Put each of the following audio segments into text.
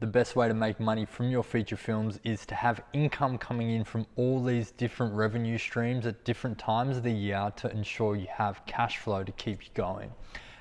the best way to make money from your feature films is to have income coming in from all these different revenue streams at different times of the year to ensure you have cash flow to keep you going.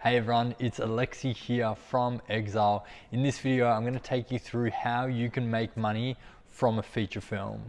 Hey everyone, it's Alexi here from Exile. In this video, I'm going to take you through how you can make money from a feature film.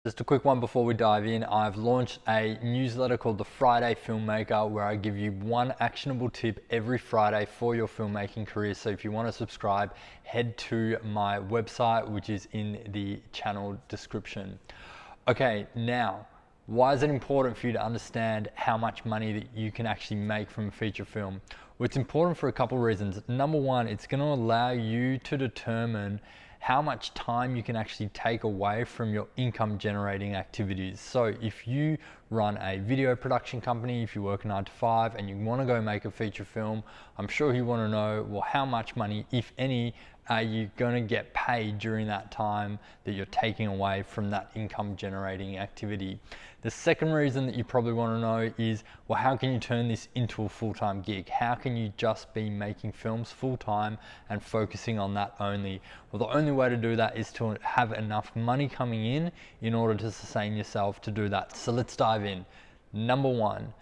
Just a quick one before we dive in. I've launched a newsletter called The Friday Filmmaker where I give you one actionable tip every Friday for your filmmaking career. So if you want to subscribe, head to my website, which is in the channel description. Okay, now, why is it important for you to understand how much money that you can actually make from a feature film? Well, it's important for a couple of reasons. Number one, it's going to allow you to determine how much time you can actually take away from your income generating activities. So if you run a video production company, if you work 9 to 5 and you want to go make a feature film, I'm sure you want to know, well, how much money, if any, are you going to get paid during that time that you're taking away from that income generating activity? The second reason that you probably want to know is, well, how can you turn this into a full-time gig? How can you just be making films full-time and focusing on that only? Well, the only way to do that is to have enough money coming in order to sustain yourself to do that. So let's dive in. Number one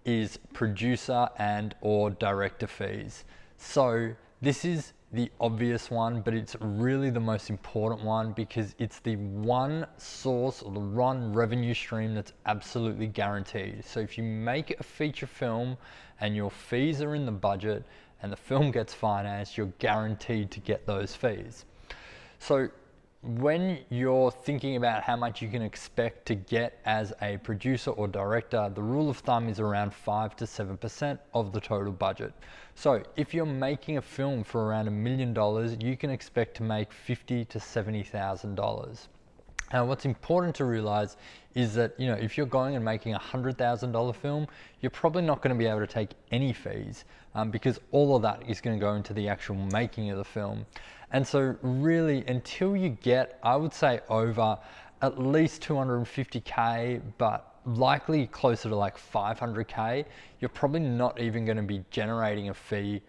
is producer and or director fees. So this is the obvious one, but it's really the most important one because it's the one source or the one revenue stream that's absolutely guaranteed. So if you make a feature film and your fees are in the budget and the film gets financed, you're guaranteed to get those fees. So when you're thinking about how much you can expect to get as a producer or director, the rule of thumb is around 5 to 7% of the total budget. So if you're making a film for around $1 million, you can expect to make $50,000 to $70,000. Now, what's important to realize is that, if you're going and making a $100,000 film, you're probably not going to be able to take any fees because all of that is going to go into the actual making of the film. And so really, until you get, I would say, over at least 250K, but likely closer to like 500K, you're probably not even going to be generating a fee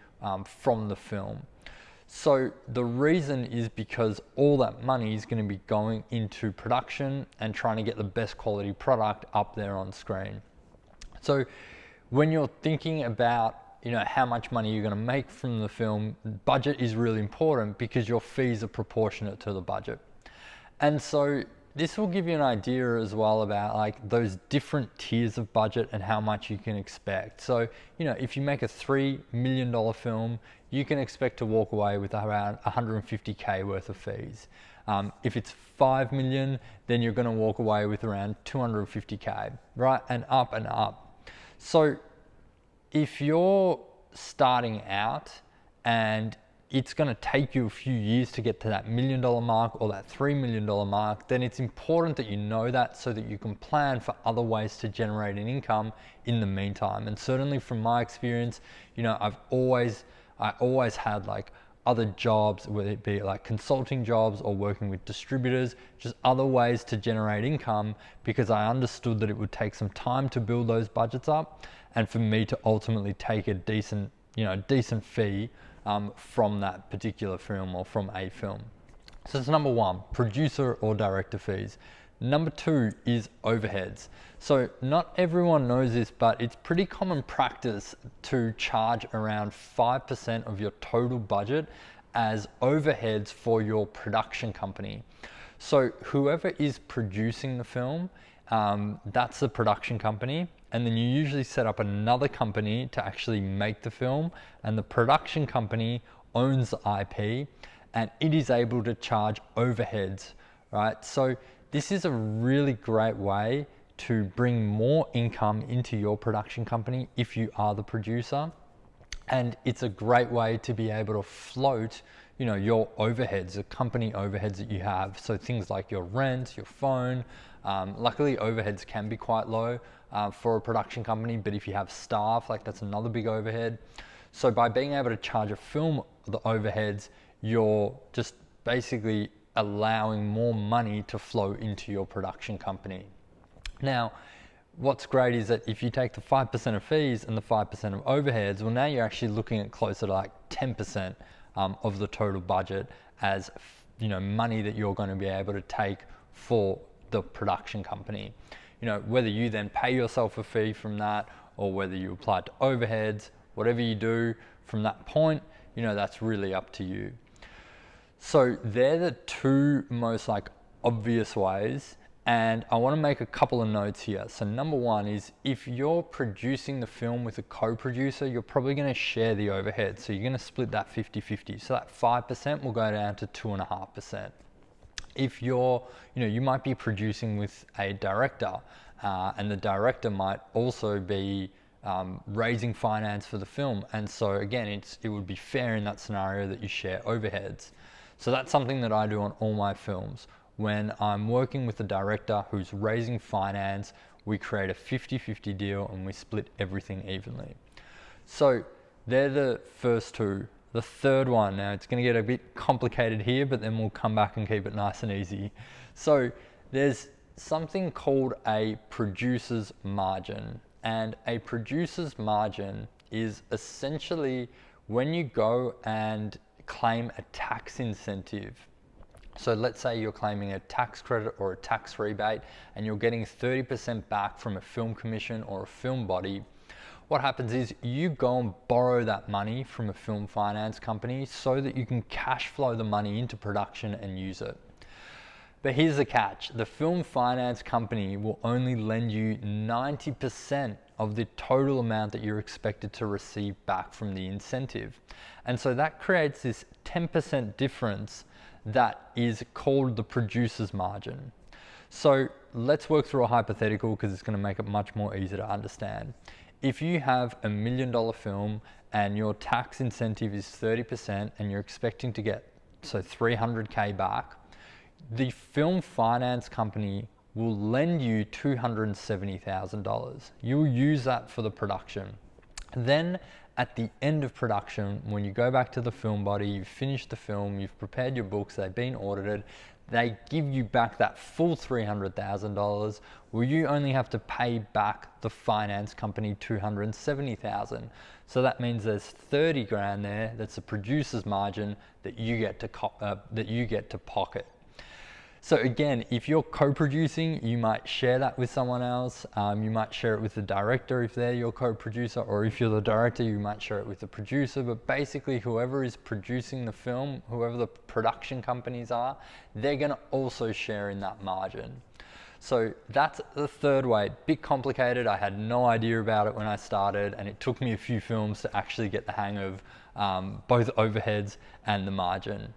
from the film. So the reason is because all that money is going to be going into production and trying to get the best quality product up there on screen. So when you're thinking about how much money you're going to make from the film, budget is really important because your fees are proportionate to the budget. And so this will give you an idea as well about like those different tiers of budget and how much you can expect. So, if you make a $3 million film, you can expect to walk away with around 150K worth of fees. If it's 5 million, then you're going to walk away with around 250K, right? And up and up. So if you're starting out and it's going to take you a few years to get to that $1 million mark or that $3 million mark, then it's important that you know that so that you can plan for other ways to generate an income in the meantime. And certainly from my experience, I always had like other jobs, whether it be like consulting jobs or working with distributors, just other ways to generate income because I understood that it would take some time to build those budgets up and for me to ultimately take a decent fee from that particular film or from a film. So that's number one, producer or director fees. Number two is overheads. So not everyone knows this, but it's pretty common practice to charge around 5% of your total budget as overheads for your production company. So whoever is producing the film, that's the production company. And then you usually set up another company to actually make the film, and the production company owns the IP and it is able to charge overheads, right? So this is a really great way to bring more income into your production company if you are the producer. And it's a great way to be able to float, your overheads, the company overheads that you have. So things like your rent, your phone. Luckily, overheads can be quite low for a production company, but if you have staff, like that's another big overhead. So by being able to charge a film the overheads, you're just basically allowing more money to flow into your production company. Now, what's great is that if you take the 5% of fees and the 5% of overheads, well, now you're actually looking at closer to like 10% of the total budget as, money that you're going to be able to take for the production company. Whether you then pay yourself a fee from that or whether you apply it to overheads, whatever you do from that point, that's really up to you. So they're the two most obvious ways. And I want to make a couple of notes here. So number one is if you're producing the film with a co-producer, you're probably going to share the overhead. So you're going to split that 50-50. So that 5% will go down to 2.5%. If you might be producing with a director and the director might also be raising finance for the film. And so again, it would be fair in that scenario that you share overheads. So that's something that I do on all my films. When I'm working with a director who's raising finance, we create a 50-50 deal and we split everything evenly. So they're the first two. The third one, now it's going to get a bit complicated here, but then we'll come back and keep it nice and easy. So there's something called a producer's margin. And a producer's margin is essentially when you go and claim a tax incentive. So let's say you're claiming a tax credit or a tax rebate and you're getting 30% back from a film commission or a film body. What happens is you go and borrow that money from a film finance company so that you can cash flow the money into production and use it. But here's the catch. The film finance company will only lend you 90% of the total amount that you're expected to receive back from the incentive. And so that creates this 10% difference that is called the producer's margin. So let's work through a hypothetical because it's going to make it much more easy to understand. If you have $1 million film and your tax incentive is 30% and you're expecting to get 300K back, the film finance company will lend you $270,000. You'll use that for the production. Then at the end of production, when you go back to the film body, you've finished the film, you've prepared your books, they've been audited, they give you back that full $300,000, well, you only have to pay back the finance company $270,000. So that means there's 30 grand there. That's a producer's margin that you get to pocket. So again, if you're co-producing, you might share that with someone else. You might share it with the director if they're your co-producer, or if you're the director, you might share it with the producer. But basically, whoever is producing the film, whoever the production companies are, they're gonna also share in that margin. So that's the third way. Bit complicated. I had no idea about it when I started, and it took me a few films to actually get the hang of both overheads and the margin.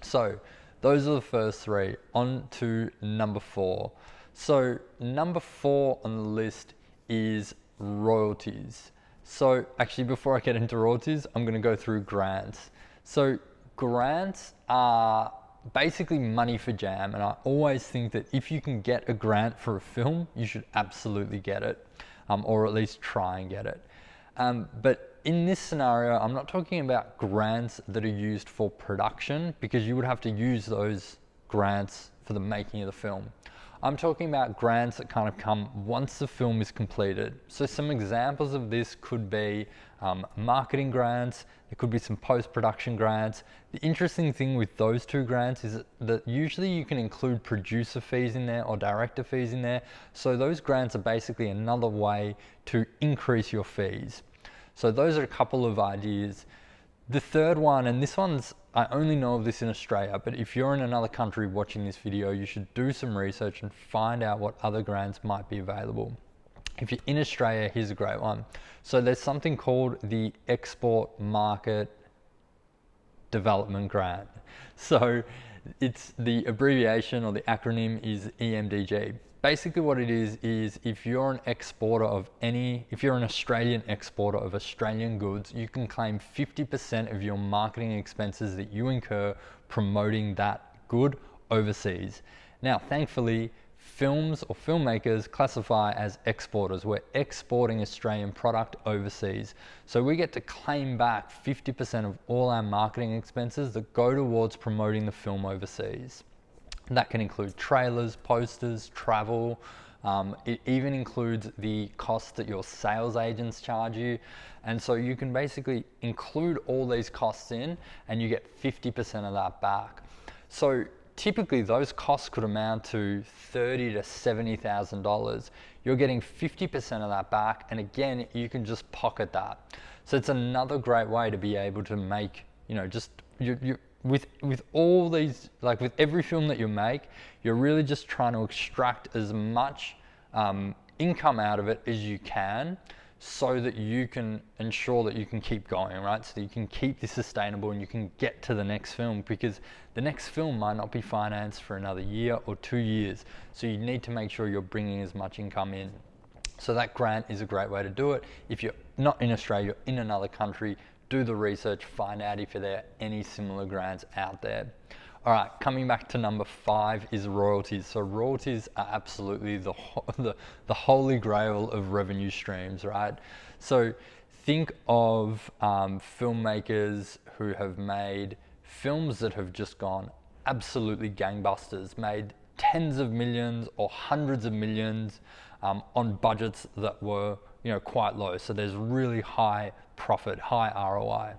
So those are the first three. On to number 4. So number 4 on the list is royalties. So actually, before I get into royalties, I'm going to go through grants. So grants are basically money for jam, and I always think that if you can get a grant for a film, you should absolutely get it, or at least try and get it. But in this scenario, I'm not talking about grants that are used for production, because you would have to use those grants for the making of the film. I'm talking about grants that kind of come once the film is completed. So some examples of this could be marketing grants, there could be some post-production grants. The interesting thing with those two grants is that usually you can include producer fees in there or director fees in there. So those grants are basically another way to increase your fees. So those are a couple of ideas. The third one, and this one's, I only know of this in Australia, but if you're in another country watching this video, you should do some research and find out what other grants might be available. If you're in Australia, here's a great one. So there's something called the Export Market Development Grant. So it's the abbreviation, or the acronym is EMDG. Basically what it is if you're an exporter of if you're an Australian exporter of Australian goods, you can claim 50% of your marketing expenses that you incur promoting that good overseas. Now, thankfully, films or filmmakers classify as exporters. We're exporting Australian product overseas. So we get to claim back 50% of all our marketing expenses that go towards promoting the film overseas. That can include trailers, posters, travel, It even includes the costs that your sales agents charge you. And so you can basically include all these costs in and you get 50% of that back. So typically those costs could amount to $30,000 to $70,000. You're getting 50% of that back, and again, you can just pocket that. So it's another great way to be able to make, with all these, like with every film that you make, you're really just trying to extract as much income out of it as you can, so that you can ensure that you can keep going, right? So that you can keep this sustainable and you can get to the next film, because the next film might not be financed for another year or 2 years. So you need to make sure you're bringing as much income in. So that grant is a great way to do it. If you're not in Australia, you're in another country, do the research, find out if there are any similar grants out there. All right, coming back to number 5 is royalties. So royalties are absolutely the holy grail of revenue streams, right? So think of filmmakers who have made films that have just gone absolutely gangbusters, made tens of millions or hundreds of millions on budgets that were, quite low. So there's really high profit, high ROI.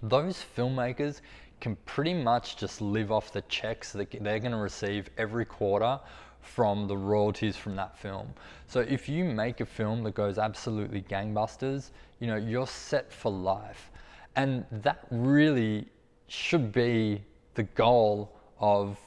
Those filmmakers can pretty much just live off the checks that they're going to receive every quarter from the royalties from that film. So if you make a film that goes absolutely gangbusters, you're set for life. And that really should be the goal of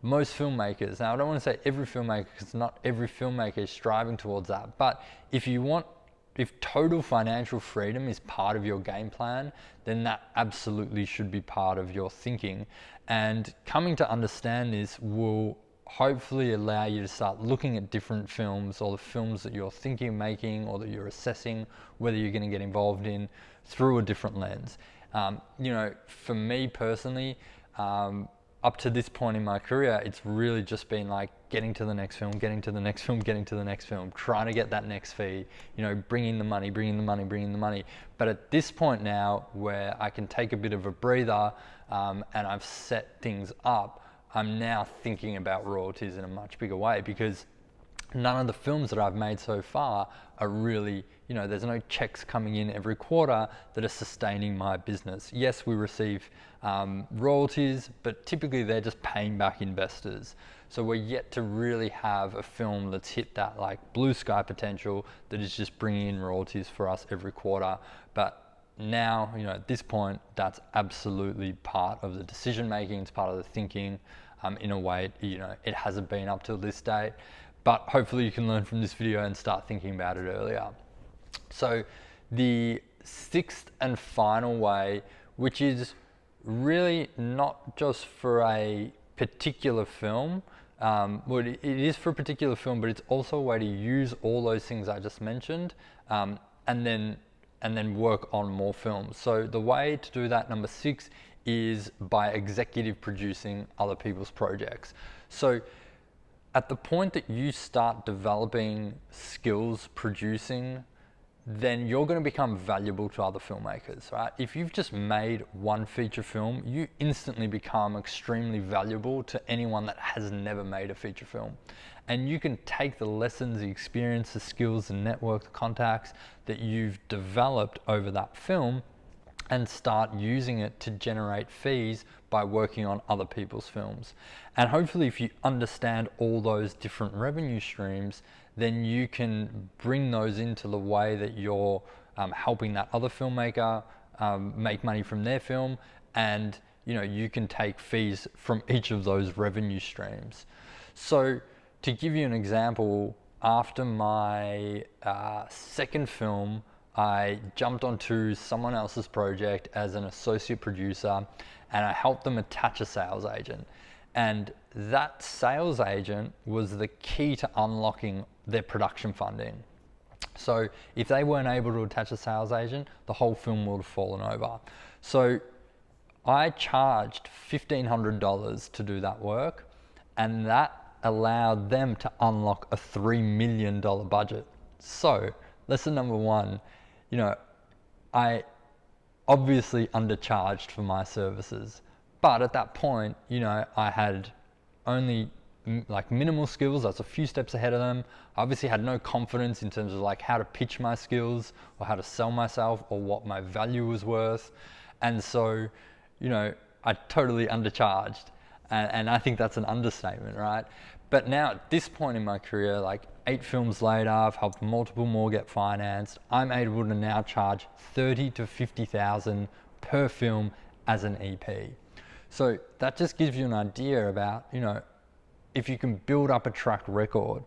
most filmmakers. Now, I don't want to say every filmmaker, because not every filmmaker is striving towards that. But if total financial freedom is part of your game plan, then that absolutely should be part of your thinking. And coming to understand this will hopefully allow you to start looking at different films, or the films that you're thinking of making or that you're assessing whether you're going to get involved in, through a different lens. For me personally, up to this point in my career, it's really just been like getting to the next film, getting to the next film, getting to the next film, trying to get that next fee, bringing the money. But at this point now, where I can take a bit of a breather and I've set things up, I'm now thinking about royalties in a much bigger way, because none of the films that I've made so far are really, there's no checks coming in every quarter that are sustaining my business. Yes, we receive royalties, but typically they're just paying back investors. So we're yet to really have a film that's hit that like blue sky potential that is just bringing in royalties for us every quarter. But now, at this point, that's absolutely part of the decision making. It's part of the thinking. In a way, it hasn't been up till this date. But hopefully you can learn from this video and start thinking about it earlier. So the 6th and final way, which is really not just for a particular film, it is for a particular film, but it's also a way to use all those things I just mentioned, and then work on more films. So the way to do that, number 6, is by executive producing other people's projects. So at the point that you start developing skills producing, then you're going to become valuable to other filmmakers, right? If you've just made one feature film, you instantly become extremely valuable to anyone that has never made a feature film. And you can take the lessons, the experience, the skills, the network, the contacts that you've developed over that film and start using it to generate fees by working on other people's films. And hopefully if you understand all those different revenue streams, then you can bring those into the way that you're helping that other filmmaker make money from their film, and you can take fees from each of those revenue streams. So to give you an example, after my second film, I jumped onto someone else's project as an associate producer, and I helped them attach a sales agent. And that sales agent was the key to unlocking their production funding. So if they weren't able to attach a sales agent, the whole film would have fallen over. So I charged $1,500 to do that work, and that allowed them to unlock a $3 million budget. So lesson number 1, I obviously undercharged for my services, but at that point, I had only like minimal skills. I was a few steps ahead of them. I obviously had no confidence in terms of like how to pitch my skills or how to sell myself or what my value was worth. And so, you know, I totally undercharged. And I think that's an understatement, right? But now at this point in my career, like 8 films later, I've helped multiple more get financed. I'm able to now charge 30 to 50,000 per film as an EP. So that just gives you an idea about, you know, if you can build up a track record,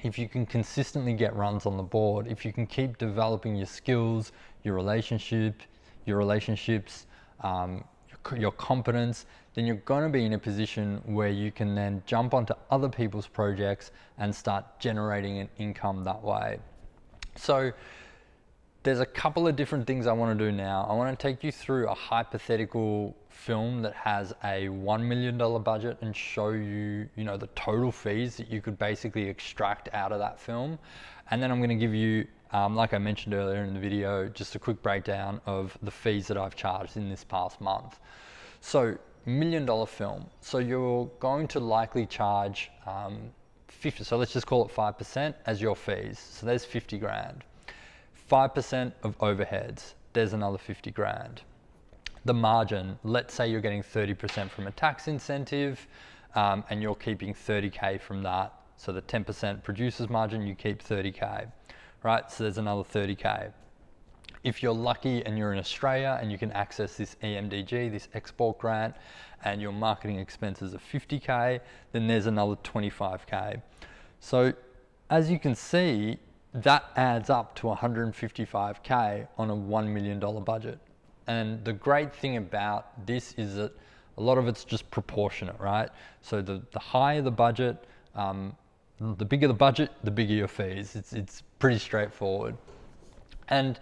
if you can consistently get runs on the board, if you can keep developing your skills, your relationships, your competence, then you're going to be in a position where you can then jump onto other people's projects and start generating an income that way. So there's a couple of different things I want to do now. I want to take you through a hypothetical film that has a $1 million budget and show you, you know, the total fees that you could basically extract out of that film. And then I'm going to give you, like I mentioned earlier in the video, just a quick breakdown of the fees that I've charged in this past month. So $1 million film. So you're going to likely charge 50, so let's just call it 5% as your fees. So there's 50 grand. 5% of overheads, there's another 50 grand. The margin, let's say you're getting 30% from a tax incentive and you're keeping 30K from that. So the 10% producer's margin, you keep 30K, right? So there's another 30K. If you're lucky and you're in Australia and you can access this EMDG, this export grant, and your marketing expenses are 50K, then there's another 25K. So as you can see, that adds up to 155K on a $1 million budget. And the great thing about this is that a lot of it's just proportionate, right? So the higher the budget, the bigger the budget, the bigger your fees. It's pretty straightforward. And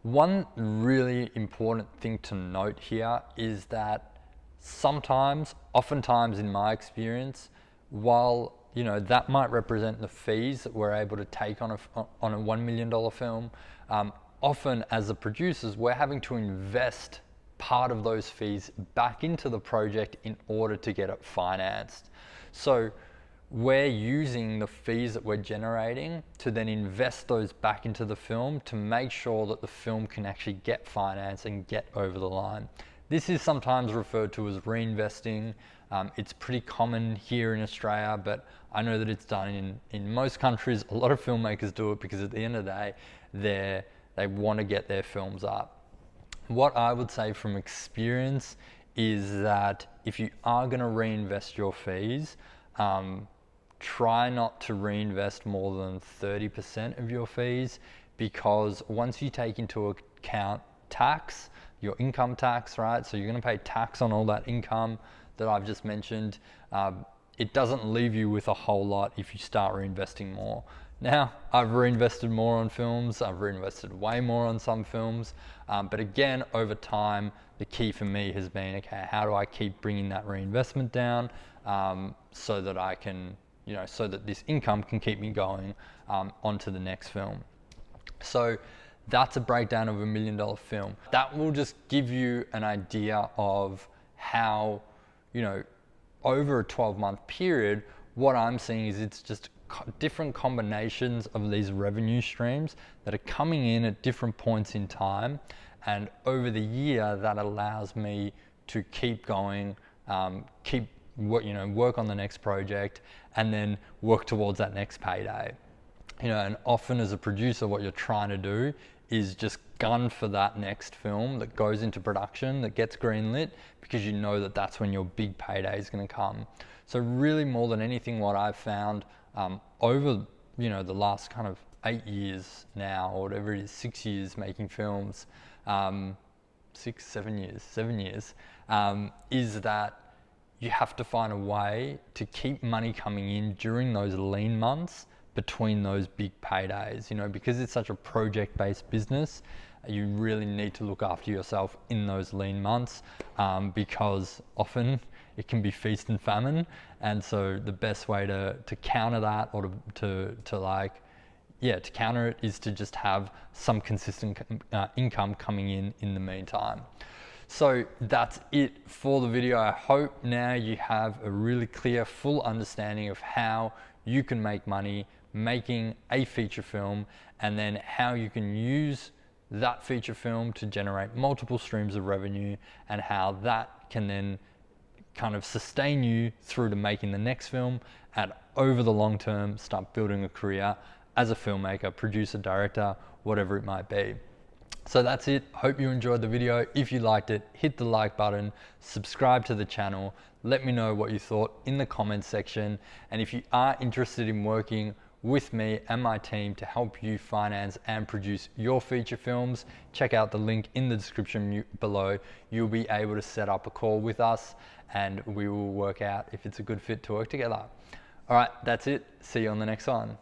one really important thing to note here is that oftentimes in my experience, while you know that might represent the fees that we're able to take on a $1 million film, often as the producers, we're having to invest part of those fees back into the project in order to get it financed. So we're using the fees that we're generating to then invest those back into the film to make sure that the film can actually get financed and get over the line. This is sometimes referred to as reinvesting. It's pretty common here in Australia, but I know that it's done in most countries. A lot of filmmakers do it because at the end of the day, they want to get their films up. What I would say from experience is that if you are going to reinvest your fees, try not to reinvest more than 30% of your fees, because once you take into account tax, your income tax, right? So you're going to pay tax on all that income that I've just mentioned. It doesn't leave you with a whole lot if you start reinvesting more. Now, I've reinvested more on films, I've reinvested way more on some films, but again, over time, the key for me has been, okay, how do I keep bringing that reinvestment down so that I can, you know, so that this income can keep me going onto the next film. So that's a breakdown of $1 million film. That will just give you an idea of how, you know, over a 12-month period, what I'm seeing is it's just different combinations of these revenue streams that are coming in at different points in time, and over the year that allows me to keep going, work on the next project, and then work towards that next payday. You know, and often as a producer, what you're trying to do is just gun for that next film that goes into production, that gets greenlit, because you know that that's when your big payday is going to come. So really, more than anything, what I've found over, you know, the last kind of 8 years now, or whatever it is, 6 years making films, 7 years, is that you have to find a way to keep money coming in during those lean months between those big paydays, you know, because it's such a project-based business. You really need to look after yourself in those lean months, because often it can be feast and famine. And so the best way to counter that, or to counter it, is to just have some consistent income coming in the meantime. So that's it for the video. I hope now you have a really clear, full understanding of how you can make money making a feature film, and then how you can use that feature film to generate multiple streams of revenue, and how that can then kind of sustain you through to making the next film, and over the long term start building a career as a filmmaker, producer, director, whatever it might be. So that's it. Hope you enjoyed the video. If you liked it, hit the like button, subscribe to the channel, let me know what you thought in the comments section. And if you are interested in working with me and my team to help you finance and produce your feature films, check out the link in the description below. You'll be able to set up a call with us and we will work out if it's a good fit to work together. All right, that's it. See you on the next one.